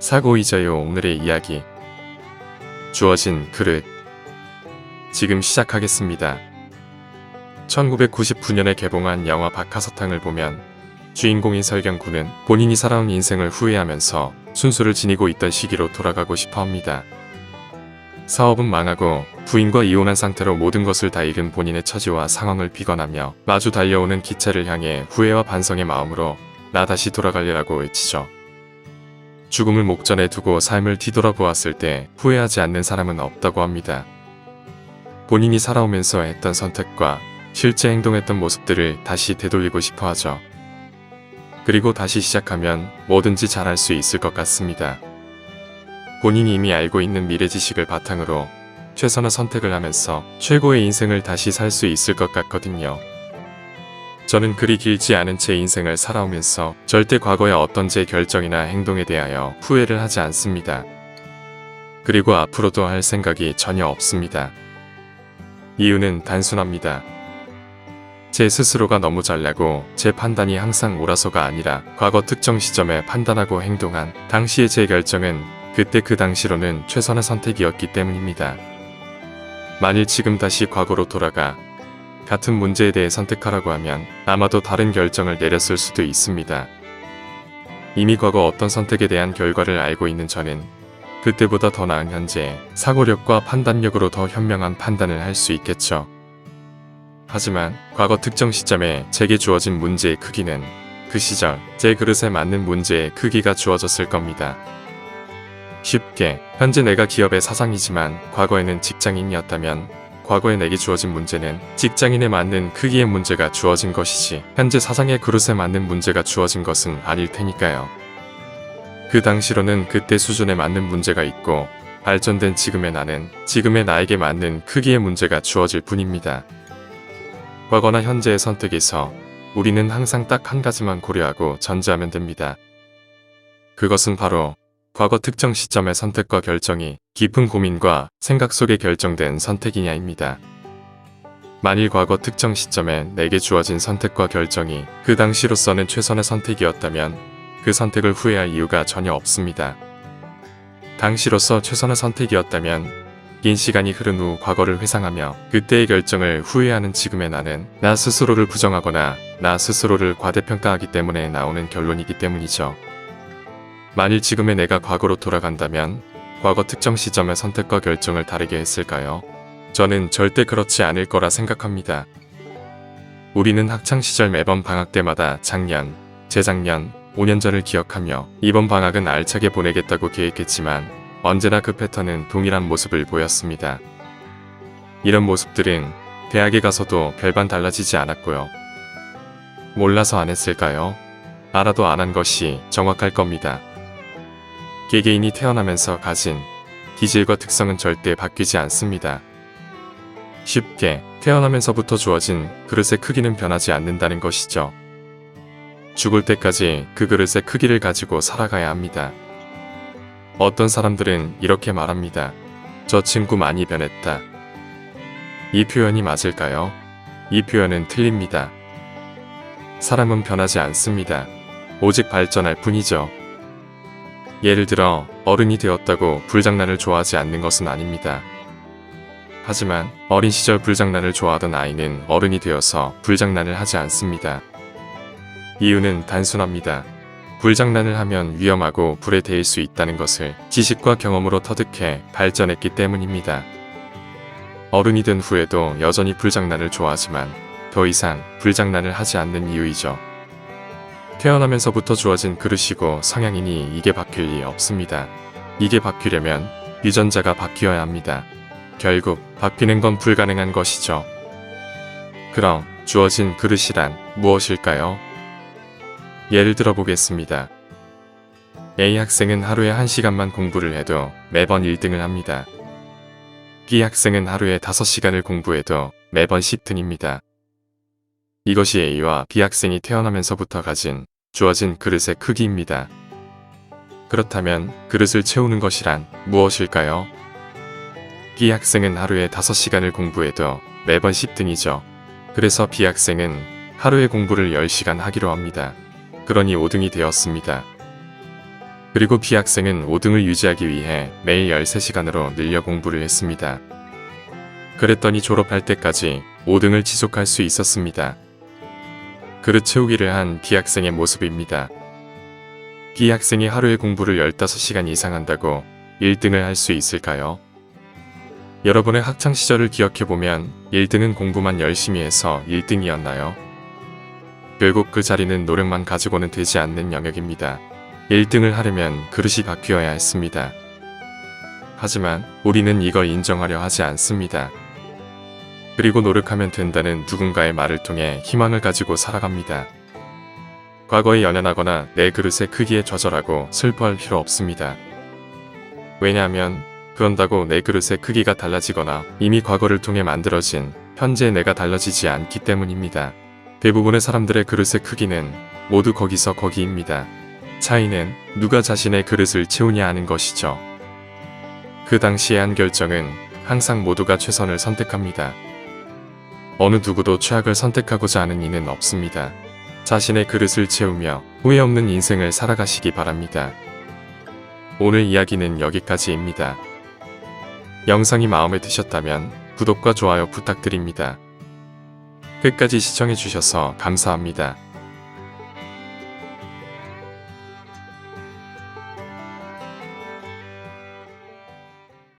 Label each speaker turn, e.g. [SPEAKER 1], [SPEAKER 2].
[SPEAKER 1] 사고 잊어요. 오늘의 이야기. 주어진 그릇. 지금 시작하겠습니다. 1999년에 개봉한 영화 박하사탕을 보면 주인공인 설경구는 본인이 살아온 인생을 후회하면서 순수를 지니고 있던 시기로 돌아가고 싶어 합니다. 사업은 망하고 부인과 이혼한 상태로 모든 것을 다 잃은 본인의 처지와 상황을 비관하며 마주 달려오는 기차를 향해 후회와 반성의 마음으로 나 다시 돌아가려라고 외치죠. 죽음을 목전에 두고 삶을 뒤돌아보았을 때 후회하지 않는 사람은 없다고 합니다. 본인이 살아오면서 했던 선택과 실제 행동했던 모습들을 다시 되돌리고 싶어 하죠. 그리고 다시 시작하면 뭐든지 잘할 수 있을 것 같습니다. 본인이 이미 알고 있는 미래 지식을 바탕으로 최선의 선택을 하면서 최고의 인생을 다시 살 수 있을 것 같거든요. 저는 그리 길지 않은 제 인생을 살아오면서 절대 과거의 어떤 제 결정이나 행동에 대하여 후회를 하지 않습니다. 그리고 앞으로도 할 생각이 전혀 없습니다. 이유는 단순합니다. 제 스스로가 너무 잘나고 제 판단이 항상 옳아서가 아니라 과거 특정 시점에 판단하고 행동한 당시의 제 결정은 그때 그 당시로는 최선의 선택이었기 때문입니다. 만일 지금 다시 과거로 돌아가 같은 문제에 대해 선택하라고 하면 아마도 다른 결정을 내렸을 수도 있습니다. 이미 과거 어떤 선택에 대한 결과를 알고 있는 저는 그때보다 더 나은 현재 사고력과 판단력으로 더 현명한 판단을 할 수 있겠죠. 하지만 과거 특정 시점에 제게 주어진 문제의 크기는 그 시절 제 그릇에 맞는 문제의 크기가 주어졌을 겁니다. 쉽게 현재 내가 기업의 사장이지만 과거에는 직장인이었다면 과거에 내게 주어진 문제는 직장인에 맞는 크기의 문제가 주어진 것이지 현재 사장의 그릇에 맞는 문제가 주어진 것은 아닐 테니까요. 그 당시로는 그때 수준에 맞는 문제가 있고 발전된 지금의 나는 지금의 나에게 맞는 크기의 문제가 주어질 뿐입니다. 과거나 현재의 선택에서 우리는 항상 딱 한 가지만 고려하고 전제하면 됩니다. 그것은 바로 과거 특정 시점의 선택과 결정이 깊은 고민과 생각 속에 결정된 선택이냐입니다. 만일 과거 특정 시점에 내게 주어진 선택과 결정이 그 당시로서는 최선의 선택이었다면 그 선택을 후회할 이유가 전혀 없습니다. 당시로서 최선의 선택이었다면 긴 시간이 흐른 후 과거를 회상하며 그때의 결정을 후회하는 지금의 나는 나 스스로를 부정하거나 나 스스로를 과대평가하기 때문에 나오는 결론이기 때문이죠. 만일 지금의 내가 과거로 돌아간다면 과거 특정 시점의 선택과 결정을 다르게 했을까요? 저는 절대 그렇지 않을 거라 생각합니다. 우리는 학창시절 매번 방학 때마다 작년, 재작년, 5년 전을 기억하며 이번 방학은 알차게 보내겠다고 계획했지만 언제나 그 패턴은 동일한 모습을 보였습니다. 이런 모습들은 대학에 가서도 별반 달라지지 않았고요. 몰라서 안 했을까요? 알아도 안 한 것이 정확할 겁니다. 개개인이 태어나면서 가진 기질과 특성은 절대 바뀌지 않습니다. 쉽게 태어나면서부터 주어진 그릇의 크기는 변하지 않는다는 것이죠. 죽을 때까지 그 그릇의 크기를 가지고 살아가야 합니다. 어떤 사람들은 이렇게 말합니다. 저 친구 많이 변했다. 이 표현이 맞을까요? 이 표현은 틀립니다. 사람은 변하지 않습니다. 오직 발전할 뿐이죠. 예를 들어 어른이 되었다고 불장난을 좋아하지 않는 것은 아닙니다. 하지만 어린 시절 불장난을 좋아하던 아이는 어른이 되어서 불장난을 하지 않습니다. 이유는 단순합니다. 불장난을 하면 위험하고 불에 데일 수 있다는 것을 지식과 경험으로 터득해 발전했기 때문입니다. 어른이 된 후에도 여전히 불장난을 좋아하지만 더 이상 불장난을 하지 않는 이유이죠. 태어나면서부터 주어진 그릇이고 성향이니 이게 바뀔 리 없습니다. 이게 바뀌려면 유전자가 바뀌어야 합니다. 결국 바뀌는 건 불가능한 것이죠. 그럼 주어진 그릇이란 무엇일까요? 예를 들어 보겠습니다. A 학생은 하루에 1시간만 공부를 해도 매번 1등을 합니다. B 학생은 하루에 5시간을 공부해도 매번 10등입니다. 이것이 A와 B 학생이 태어나면서부터 가진 주어진 그릇의 크기입니다. 그렇다면 그릇을 채우는 것이란 무엇일까요? B 학생은 하루에 5시간을 공부해도 매번 10등이죠. 그래서 B 학생은 하루에 공부를 10시간 하기로 합니다. 그러니 5등이 되었습니다. 그리고 B 학생은 5등을 유지하기 위해 매일 13시간으로 늘려 공부를 했습니다. 그랬더니 졸업할 때까지 5등을 지속할 수 있었습니다. 그릇 채우기를 한 B 학생의 모습입니다. B 학생이 하루에 공부를 15시간 이상 한다고 1등을 할 수 있을까요? 여러분의 학창시절을 기억해보면 1등은 공부만 열심히 해서 1등이었나요? 결국 그 자리는 노력만 가지고는 되지 않는 영역입니다. 1등을 하려면 그릇이 바뀌어야 했습니다. 하지만 우리는 이걸 인정하려 하지 않습니다. 그리고 노력하면 된다는 누군가의 말을 통해 희망을 가지고 살아갑니다. 과거에 연연하거나 내 그릇의 크기에 좌절하고 슬퍼할 필요 없습니다. 왜냐하면 그런다고 내 그릇의 크기가 달라지거나 이미 과거를 통해 만들어진 현재의 내가 달라지지 않기 때문입니다. 대부분의 사람들의 그릇의 크기는 모두 거기서 거기입니다. 차이는 누가 자신의 그릇을 채우냐 하는 것이죠. 그 당시에 한 결정은 항상 모두가 최선을 선택합니다. 어느 누구도 최악을 선택하고자 하는 이는 없습니다. 자신의 그릇을 채우며 후회 없는 인생을 살아가시기 바랍니다. 오늘 이야기는 여기까지입니다. 영상이 마음에 드셨다면 구독과 좋아요 부탁드립니다. 끝까지 시청해주셔서 감사합니다.